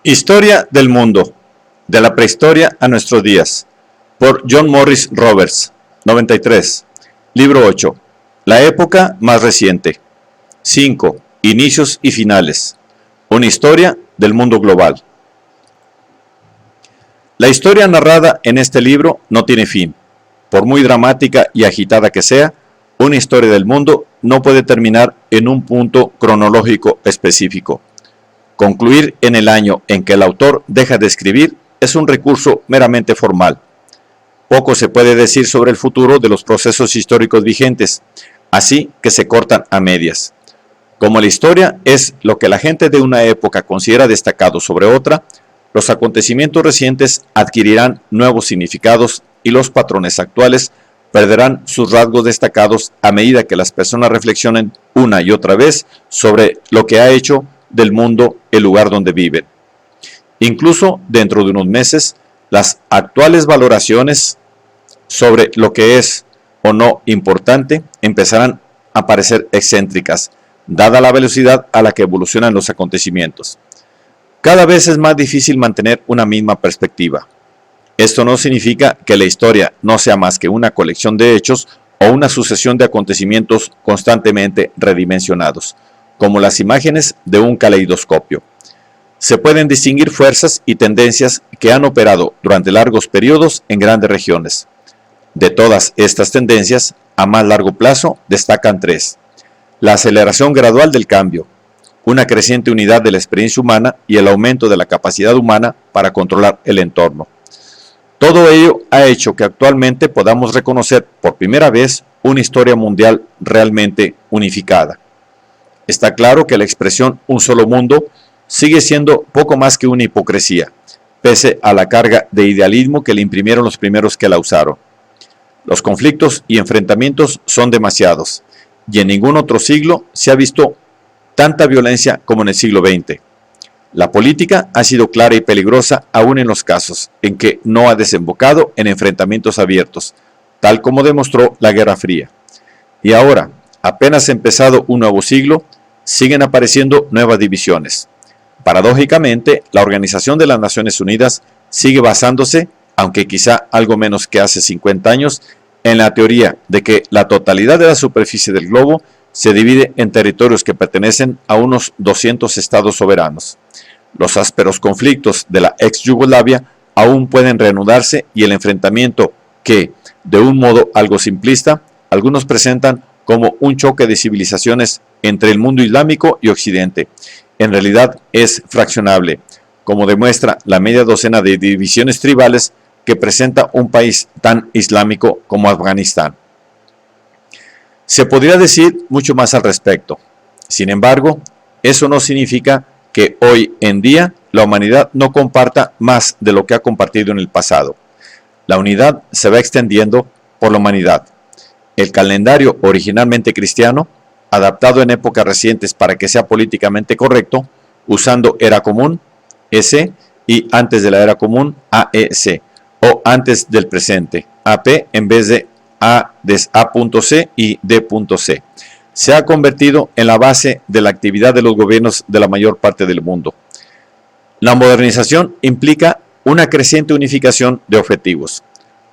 Historia del mundo, de la prehistoria a nuestros días, por John Morris Roberts, 93. Libro 8. La época más reciente. 5. Inicios y finales. Una historia del mundo global. La historia narrada en este libro no tiene fin. Por muy dramática y agitada que sea, una historia del mundo no puede terminar en un punto cronológico específico. Concluir en el año en que el autor deja de escribir es un recurso meramente formal. Poco se puede decir sobre el futuro de los procesos históricos vigentes, así que se cortan a medias. Como la historia es lo que la gente de una época considera destacado sobre otra, los acontecimientos recientes adquirirán nuevos significados y los patrones actuales perderán sus rasgos destacados a medida que las personas reflexionen una y otra vez sobre lo que ha hecho del mundo el lugar donde viven. Incluso dentro de unos meses, las actuales valoraciones sobre lo que es o no importante empezarán a parecer excéntricas, dada la velocidad a la que evolucionan los acontecimientos. Cada vez es más difícil mantener una misma perspectiva. Esto no significa que la historia no sea más que una colección de hechos o una sucesión de acontecimientos constantemente redimensionados, como las imágenes de un caleidoscopio. Se pueden distinguir fuerzas y tendencias que han operado durante largos periodos en grandes regiones. De todas estas tendencias, a más largo plazo, destacan tres: la aceleración gradual del cambio, una creciente unidad de la experiencia humana y el aumento de la capacidad humana para controlar el entorno. Todo ello ha hecho que actualmente podamos reconocer por primera vez una historia mundial realmente unificada. Está claro que la expresión "un solo mundo" sigue siendo poco más que una hipocresía, pese a la carga de idealismo que le imprimieron los primeros que la usaron. Los conflictos y enfrentamientos son demasiados, y en ningún otro siglo se ha visto tanta violencia como en el siglo XX. La política ha sido clara y peligrosa aún en los casos en que no ha desembocado en enfrentamientos abiertos, tal como demostró la Guerra Fría. Y ahora, apenas empezado un nuevo siglo, siguen apareciendo nuevas divisiones. Paradójicamente, la Organización de las Naciones Unidas sigue basándose, aunque quizá algo menos que hace 50 años, en la teoría de que la totalidad de la superficie del globo se divide en territorios que pertenecen a unos 200 estados soberanos. Los ásperos conflictos de la ex Yugoslavia aún pueden reanudarse y el enfrentamiento que, de un modo algo simplista, algunos presentan como un choque de civilizaciones entre el mundo islámico y Occidente, en realidad es fraccionable, como demuestra la media docena de divisiones tribales que presenta un país tan islámico como Afganistán. Se podría decir mucho más al respecto. Sin embargo, eso no significa que hoy en día la humanidad no comparta más de lo que ha compartido en el pasado. La unidad se va extendiendo por la humanidad. El calendario originalmente cristiano, adaptado en épocas recientes para que sea políticamente correcto, usando era común, S, y antes de la era común, AEC, o antes del presente, AP, en vez de A.C y D.C. Se ha convertido en la base de la actividad de los gobiernos de la mayor parte del mundo. La modernización implica una creciente unificación de objetivos.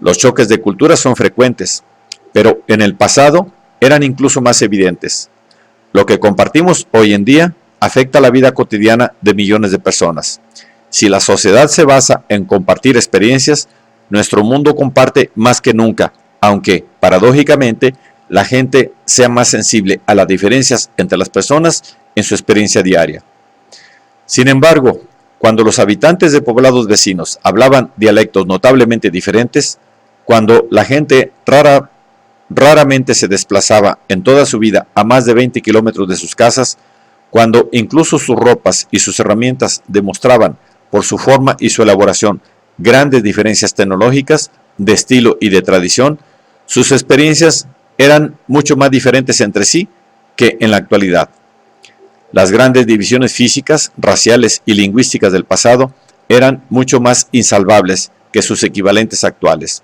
Los choques de culturas son frecuentes, pero en el pasado eran incluso más evidentes. Lo que compartimos hoy en día afecta la vida cotidiana de millones de personas. Si la sociedad se basa en compartir experiencias, nuestro mundo comparte más que nunca, aunque, paradójicamente, la gente sea más sensible a las diferencias entre las personas en su experiencia diaria. Sin embargo, cuando los habitantes de poblados vecinos hablaban dialectos notablemente diferentes, cuando la gente raramente se desplazaba en toda su vida a más de 20 kilómetros de sus casas, cuando incluso sus ropas y sus herramientas demostraban, por su forma y su elaboración, grandes diferencias tecnológicas, de estilo y de tradición, sus experiencias eran mucho más diferentes entre sí que en la actualidad. Las grandes divisiones físicas, raciales y lingüísticas del pasado eran mucho más insalvables que sus equivalentes actuales.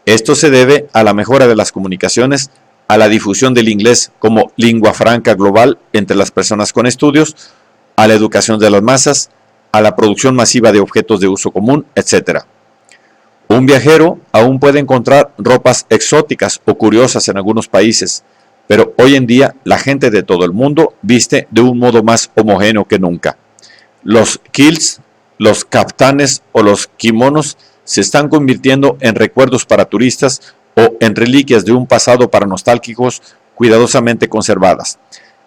Esto se debe a la mejora de las comunicaciones, a la difusión del inglés como lengua franca global entre las personas con estudios, a la educación de las masas, a la producción masiva de objetos de uso común, etc. Un viajero aún puede encontrar ropas exóticas o curiosas en algunos países, pero hoy en día la gente de todo el mundo viste de un modo más homogéneo que nunca. Los kilts, los kaftanes o los kimonos se están convirtiendo en recuerdos para turistas o en reliquias de un pasado para nostálgicos cuidadosamente conservadas,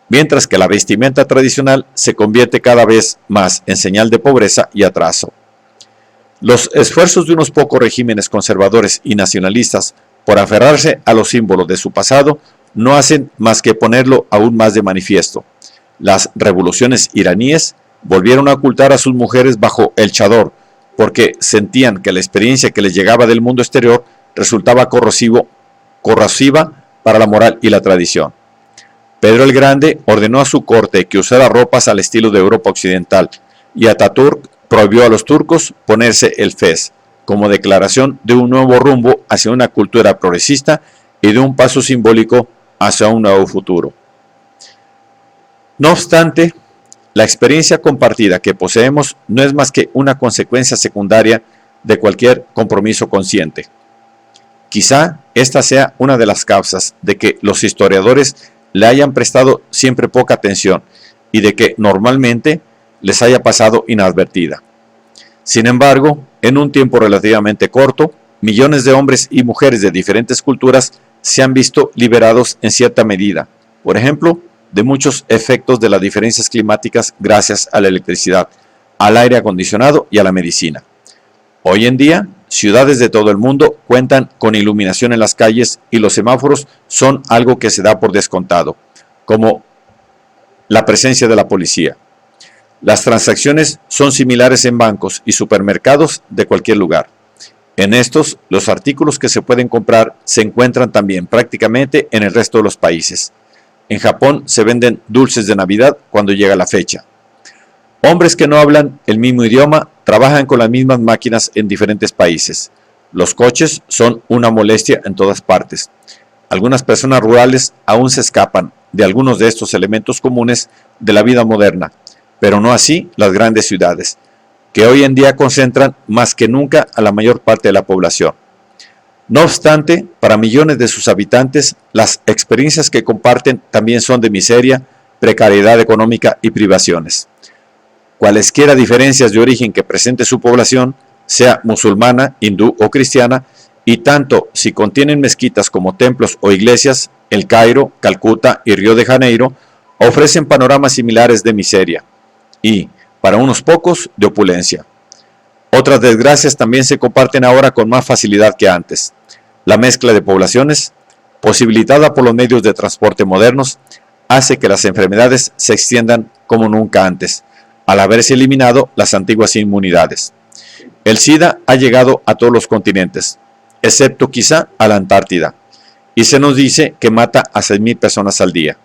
mientras que la vestimenta tradicional se convierte cada vez más en señal de pobreza y atraso. Los esfuerzos de unos pocos regímenes conservadores y nacionalistas por aferrarse a los símbolos de su pasado no hacen más que ponerlo aún más de manifiesto. Las revoluciones iraníes volvieron a ocultar a sus mujeres bajo el chador, porque sentían que la experiencia que les llegaba del mundo exterior resultaba corrosiva para la moral y la tradición. Pedro el Grande ordenó a su corte que usara ropas al estilo de Europa Occidental, y Atatürk prohibió a los turcos ponerse el fez, como declaración de un nuevo rumbo hacia una cultura progresista y de un paso simbólico hacia un nuevo futuro. No obstante, la experiencia compartida que poseemos no es más que una consecuencia secundaria de cualquier compromiso consciente. Quizá esta sea una de las causas de que los historiadores le hayan prestado siempre poca atención y de que normalmente les haya pasado inadvertida. Sin embargo, en un tiempo relativamente corto, millones de hombres y mujeres de diferentes culturas se han visto liberados en cierta medida, por ejemplo, de muchos efectos de las diferencias climáticas gracias a la electricidad, al aire acondicionado y a la medicina. Hoy en día, ciudades de todo el mundo cuentan con iluminación en las calles y los semáforos son algo que se da por descontado, como la presencia de la policía. Las transacciones son similares en bancos y supermercados de cualquier lugar. En estos, los artículos que se pueden comprar se encuentran también prácticamente en el resto de los países. En Japón se venden dulces de Navidad cuando llega la fecha. Hombres que no hablan el mismo idioma trabajan con las mismas máquinas en diferentes países. Los coches son una molestia en todas partes. Algunas personas rurales aún se escapan de algunos de estos elementos comunes de la vida moderna, pero no así las grandes ciudades, que hoy en día concentran más que nunca a la mayor parte de la población. No obstante, para millones de sus habitantes, las experiencias que comparten también son de miseria, precariedad económica y privaciones. Cualesquiera diferencias de origen que presente su población, sea musulmana, hindú o cristiana, y tanto si contienen mezquitas como templos o iglesias, El Cairo, Calcuta y Río de Janeiro ofrecen panoramas similares de miseria y, para unos pocos, de opulencia. Otras desgracias también se comparten ahora con más facilidad que antes. La mezcla de poblaciones, posibilitada por los medios de transporte modernos, hace que las enfermedades se extiendan como nunca antes, al haberse eliminado las antiguas inmunidades. El SIDA ha llegado a todos los continentes, excepto quizá a la Antártida, y se nos dice que mata a 6.000 personas al día.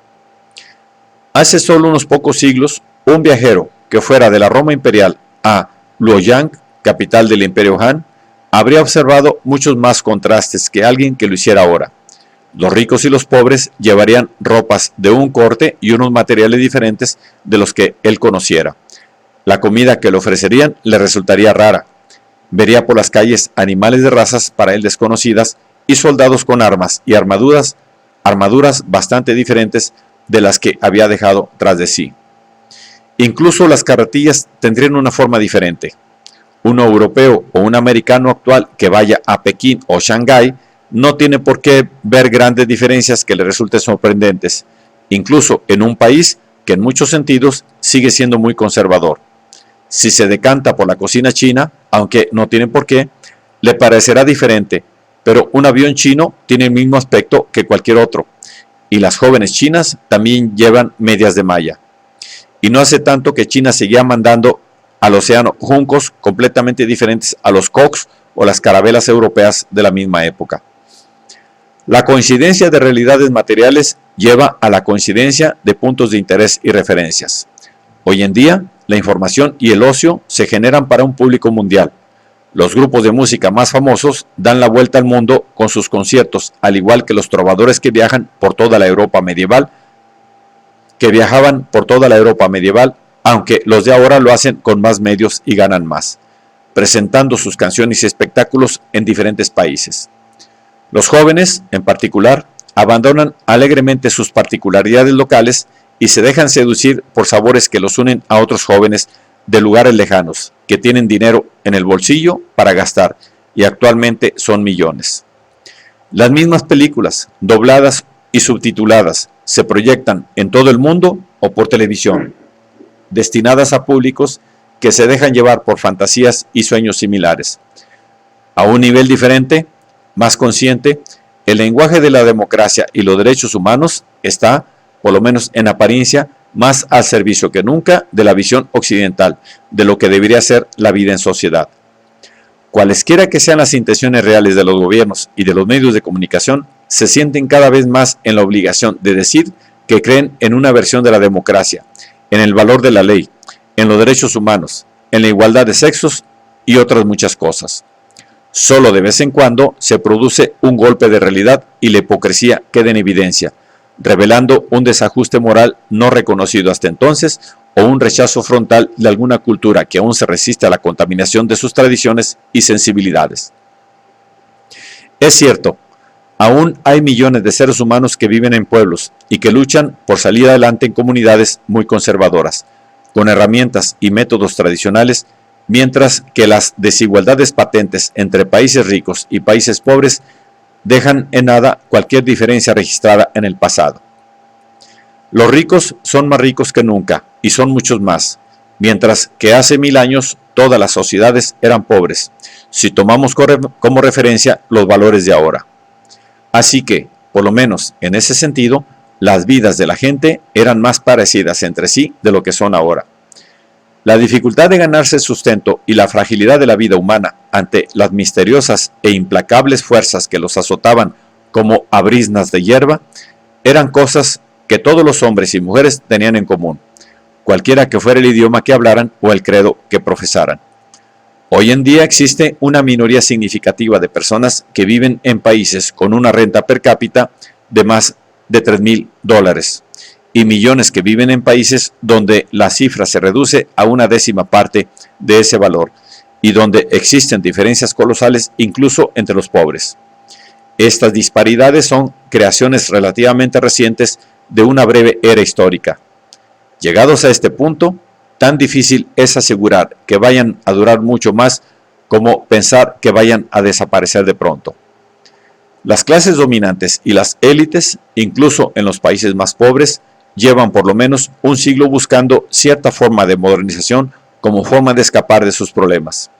Hace solo unos pocos siglos, un viajero que fuera de la Roma imperial a Luoyang, capital del Imperio Han, habría observado muchos más contrastes que alguien que lo hiciera ahora. Los ricos y los pobres llevarían ropas de un corte y unos materiales diferentes de los que él conociera. La comida que le ofrecerían le resultaría rara. Vería por las calles animales de razas para él desconocidas y soldados con armas y armaduras bastante diferentes de las que había dejado tras de sí. Incluso las carretillas tendrían una forma diferente. Un europeo o un americano actual que vaya a Pekín o Shanghái no tiene por qué ver grandes diferencias que le resulten sorprendentes, incluso en un país que en muchos sentidos sigue siendo muy conservador. Si se decanta por la cocina china, aunque no tiene por qué, le parecerá diferente, pero un avión chino tiene el mismo aspecto que cualquier otro, y las jóvenes chinas también llevan medias de malla. Y no hace tanto que China seguía mandando al océano juncos completamente diferentes a los koks o las carabelas europeas de la misma época. La coincidencia de realidades materiales lleva a la coincidencia de puntos de interés y referencias. Hoy en día, la información y el ocio se generan para un público mundial. Los grupos de música más famosos dan la vuelta al mundo con sus conciertos, al igual que los trovadores que viajaban por toda la Europa medieval, aunque los de ahora lo hacen con más medios y ganan más, presentando sus canciones y espectáculos en diferentes países. Los jóvenes, en particular, abandonan alegremente sus particularidades locales y se dejan seducir por sabores que los unen a otros jóvenes de lugares lejanos, que tienen dinero en el bolsillo para gastar, y actualmente son millones. Las mismas películas, dobladas y subtituladas, se proyectan en todo el mundo o por televisión, destinadas a públicos que se dejan llevar por fantasías y sueños similares. A un nivel diferente, más consciente, el lenguaje de la democracia y los derechos humanos está, por lo menos en apariencia, más al servicio que nunca de la visión occidental de lo que debería ser la vida en sociedad. Cualesquiera que sean las intenciones reales de los gobiernos y de los medios de comunicación, se sienten cada vez más en la obligación de decir que creen en una versión de la democracia, en el valor de la ley, en los derechos humanos, en la igualdad de sexos y otras muchas cosas. Solo de vez en cuando se produce un golpe de realidad y la hipocresía queda en evidencia, revelando un desajuste moral no reconocido hasta entonces o un rechazo frontal de alguna cultura que aún se resiste a la contaminación de sus tradiciones y sensibilidades. Es cierto, aún hay millones de seres humanos que viven en pueblos y que luchan por salir adelante en comunidades muy conservadoras, con herramientas y métodos tradicionales, mientras que las desigualdades patentes entre países ricos y países pobres dejan en nada cualquier diferencia registrada en el pasado. Los ricos son más ricos que nunca y son muchos más, mientras que hace 1000 años todas las sociedades eran pobres, si tomamos como referencia los valores de ahora. Así que, por lo menos en ese sentido, las vidas de la gente eran más parecidas entre sí de lo que son ahora. La dificultad de ganarse el sustento y la fragilidad de la vida humana ante las misteriosas e implacables fuerzas que los azotaban como a briznas de hierba, eran cosas que todos los hombres y mujeres tenían en común, cualquiera que fuera el idioma que hablaran o el credo que profesaran. Hoy en día existe una minoría significativa de personas que viven en países con una renta per cápita de más de $3,000 y millones que viven en países donde la cifra se reduce a una décima parte de ese valor y donde existen diferencias colosales incluso entre los pobres. Estas disparidades son creaciones relativamente recientes de una breve era histórica. Llegados a este punto, tan difícil es asegurar que vayan a durar mucho más como pensar que vayan a desaparecer de pronto. Las clases dominantes y las élites, incluso en los países más pobres, llevan por lo menos un siglo buscando cierta forma de modernización como forma de escapar de sus problemas.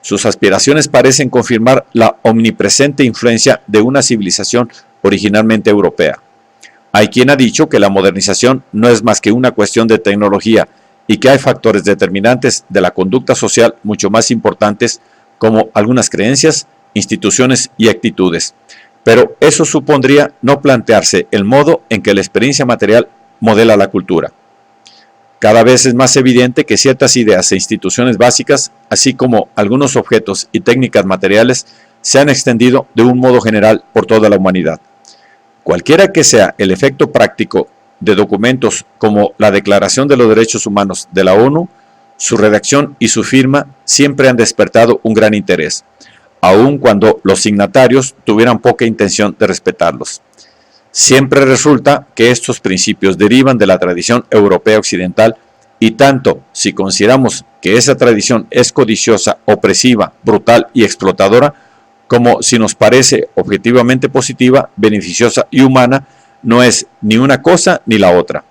Sus aspiraciones parecen confirmar la omnipresente influencia de una civilización originalmente europea. Hay quien ha dicho que la modernización no es más que una cuestión de tecnología y que hay factores determinantes de la conducta social mucho más importantes como algunas creencias, instituciones y actitudes. Pero eso supondría no plantearse el modo en que la experiencia material modela la cultura. Cada vez es más evidente que ciertas ideas e instituciones básicas, así como algunos objetos y técnicas materiales, se han extendido de un modo general por toda la humanidad. Cualquiera que sea el efecto práctico de documentos como la Declaración de los Derechos Humanos de la ONU, su redacción y su firma siempre han despertado un gran interés, aun cuando los signatarios tuvieran poca intención de respetarlos. Siempre resulta que estos principios derivan de la tradición europea occidental y tanto si consideramos que esa tradición es codiciosa, opresiva, brutal y explotadora, como si nos parece objetivamente positiva, beneficiosa y humana, no es ni una cosa ni la otra.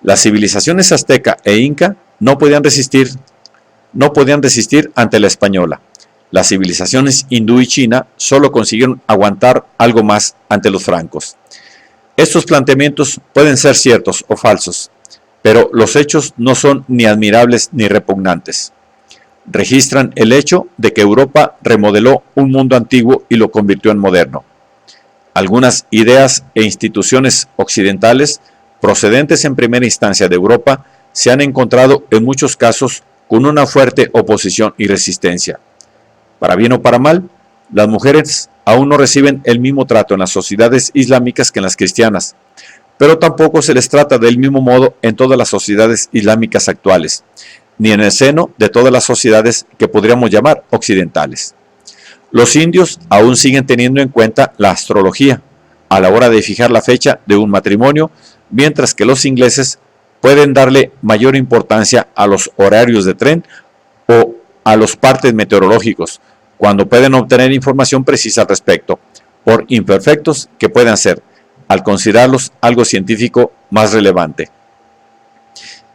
Las civilizaciones azteca e inca no podían resistir ante la española. Las civilizaciones hindú y china solo consiguieron aguantar algo más ante los francos. Estos planteamientos pueden ser ciertos o falsos, pero los hechos no son ni admirables ni repugnantes. Registran el hecho de que Europa remodeló un mundo antiguo y lo convirtió en moderno. Algunas ideas e instituciones occidentales procedentes en primera instancia de Europa se han encontrado en muchos casos con una fuerte oposición y resistencia. Para bien o para mal, las mujeres aún no reciben el mismo trato en las sociedades islámicas que en las cristianas, pero tampoco se les trata del mismo modo en todas las sociedades islámicas actuales, ni en el seno de todas las sociedades que podríamos llamar occidentales. Los indios aún siguen teniendo en cuenta la astrología a la hora de fijar la fecha de un matrimonio, mientras que los ingleses pueden darle mayor importancia a los horarios de tren o a los partes meteorológicos, cuando pueden obtener información precisa al respecto, por imperfectos que puedan ser, al considerarlos algo científico más relevante.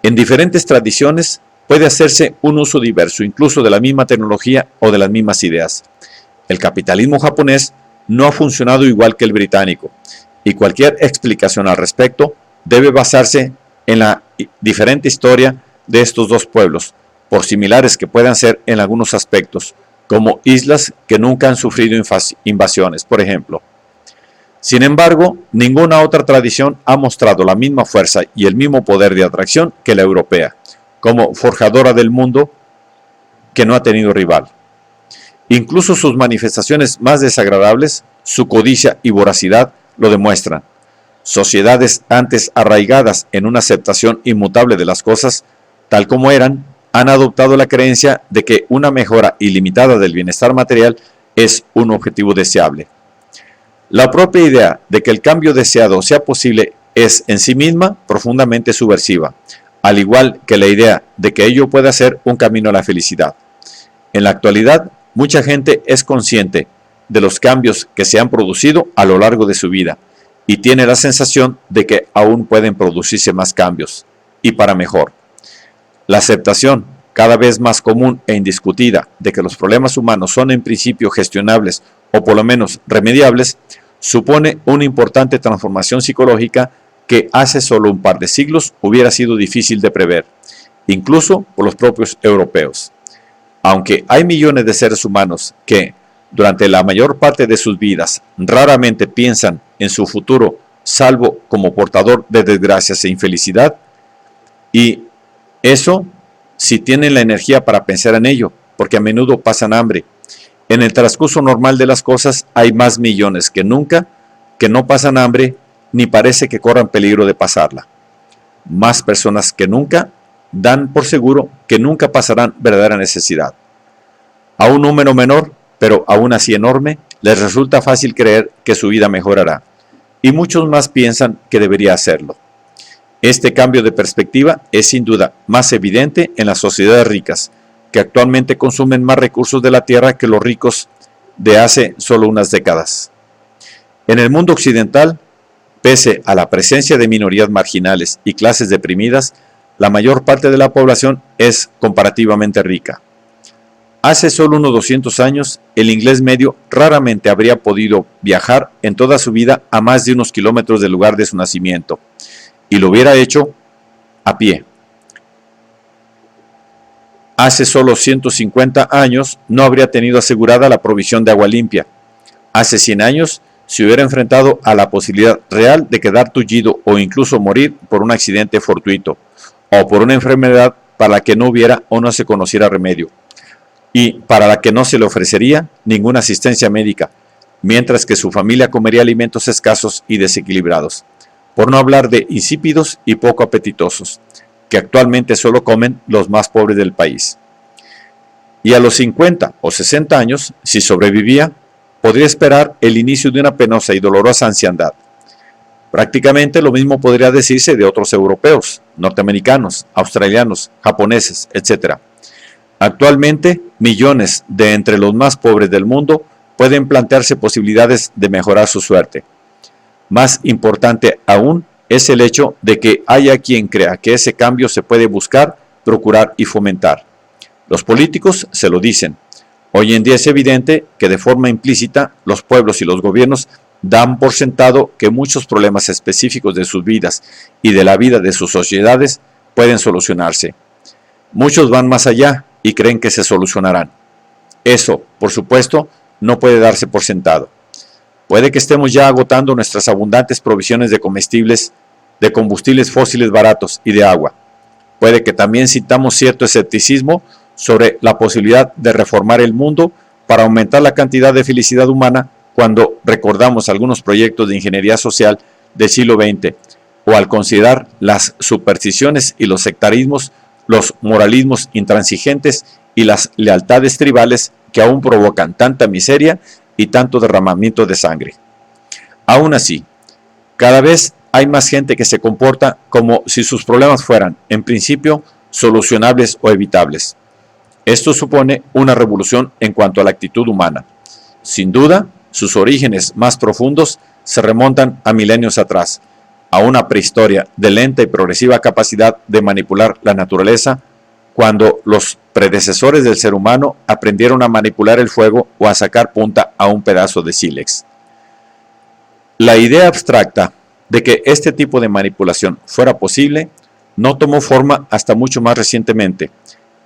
En diferentes tradiciones puede hacerse un uso diverso, incluso de la misma tecnología o de las mismas ideas. El capitalismo japonés no ha funcionado igual que el británico, y cualquier explicación al respecto debe basarse en la diferente historia de estos dos pueblos, por similares que puedan ser en algunos aspectos, como islas que nunca han sufrido invasiones, por ejemplo. Sin embargo, ninguna otra tradición ha mostrado la misma fuerza y el mismo poder de atracción que la europea, como forjadora del mundo que no ha tenido rival. Incluso sus manifestaciones más desagradables, su codicia y voracidad, lo demuestran. Sociedades antes arraigadas en una aceptación inmutable de las cosas, tal como eran, han adoptado la creencia de que una mejora ilimitada del bienestar material es un objetivo deseable. La propia idea de que el cambio deseado sea posible es en sí misma profundamente subversiva, al igual que la idea de que ello pueda ser un camino a la felicidad. En la actualidad, mucha gente es consciente de los cambios que se han producido a lo largo de su vida y tiene la sensación de que aún pueden producirse más cambios, y para mejor. La aceptación, cada vez más común e indiscutida, de que los problemas humanos son en principio gestionables o por lo menos remediables, supone una importante transformación psicológica que hace solo un par de siglos hubiera sido difícil de prever, incluso por los propios europeos. Aunque hay millones de seres humanos que, durante la mayor parte de sus vidas, raramente piensan en su futuro, salvo como portador de desgracias e infelicidad, y eso si tienen la energía para pensar en ello, porque a menudo pasan hambre. En el transcurso normal de las cosas hay más millones que nunca que no pasan hambre ni parece que corran peligro de pasarla. Más personas que nunca dan por seguro que nunca pasarán verdadera necesidad. A un número menor, pero aún así enorme, les resulta fácil creer que su vida mejorará, y muchos más piensan que debería hacerlo. Este cambio de perspectiva es sin duda más evidente en las sociedades ricas, que actualmente consumen más recursos de la tierra que los ricos de hace solo unas décadas. En el mundo occidental, pese a la presencia de minorías marginales y clases deprimidas, la mayor parte de la población es comparativamente rica. Hace solo unos 200 años, el inglés medio raramente habría podido viajar en toda su vida a más de unos kilómetros del lugar de su nacimiento, y lo hubiera hecho a pie. Hace solo 150 años no habría tenido asegurada la provisión de agua limpia. Hace 100 años se hubiera enfrentado a la posibilidad real de quedar tullido o incluso morir por un accidente fortuito o por una enfermedad para la que no hubiera o no se conociera remedio y para la que no se le ofrecería ninguna asistencia médica, mientras que su familia comería alimentos escasos y desequilibrados, por no hablar de insípidos y poco apetitosos, que actualmente solo comen los más pobres del país. Y a los 50 o 60 años, si sobrevivía, podría esperar el inicio de una penosa y dolorosa anciandad. Prácticamente lo mismo podría decirse de otros europeos, norteamericanos, australianos, japoneses, etc. Actualmente, millones de entre los más pobres del mundo pueden plantearse posibilidades de mejorar su suerte. Más importante aún es el hecho de que haya quien crea que ese cambio se puede buscar, procurar y fomentar. Los políticos se lo dicen. Hoy en día es evidente que de forma implícita los pueblos y los gobiernos dan por sentado que muchos problemas específicos de sus vidas y de la vida de sus sociedades pueden solucionarse. Muchos van más allá y creen que se solucionarán. Eso, por supuesto, no puede darse por sentado. Puede que estemos ya agotando nuestras abundantes provisiones de comestibles, de combustibles fósiles baratos y de agua. Puede que también sintamos cierto escepticismo sobre la posibilidad de reformar el mundo para aumentar la cantidad de felicidad humana cuando recordamos algunos proyectos de ingeniería social del siglo XX, o al considerar las supersticiones y los sectarismos, los moralismos intransigentes y las lealtades tribales que aún provocan tanta miseria y tanto derramamiento de sangre. Aún así, cada vez hay más gente que se comporta como si sus problemas fueran, en principio, solucionables o evitables. Esto supone una revolución en cuanto a la actitud humana. Sin duda, sus orígenes más profundos se remontan a milenios atrás, a una prehistoria de lenta y progresiva capacidad de manipular la naturaleza, cuando los predecesores del ser humano aprendieron a manipular el fuego o a sacar punta a un pedazo de sílex. La idea abstracta de que este tipo de manipulación fuera posible no tomó forma hasta mucho más recientemente,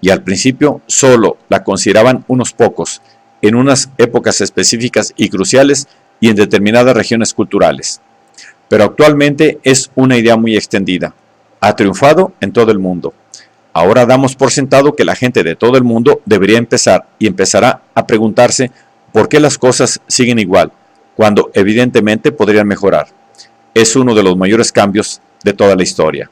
y al principio solo la consideraban unos pocos, en unas épocas específicas y cruciales y en determinadas regiones culturales. Pero actualmente es una idea muy extendida. Ha triunfado en todo el mundo. Ahora damos por sentado que la gente de todo el mundo debería empezar y empezará a preguntarse por qué las cosas siguen igual, cuando evidentemente podrían mejorar. Es uno de los mayores cambios de toda la historia.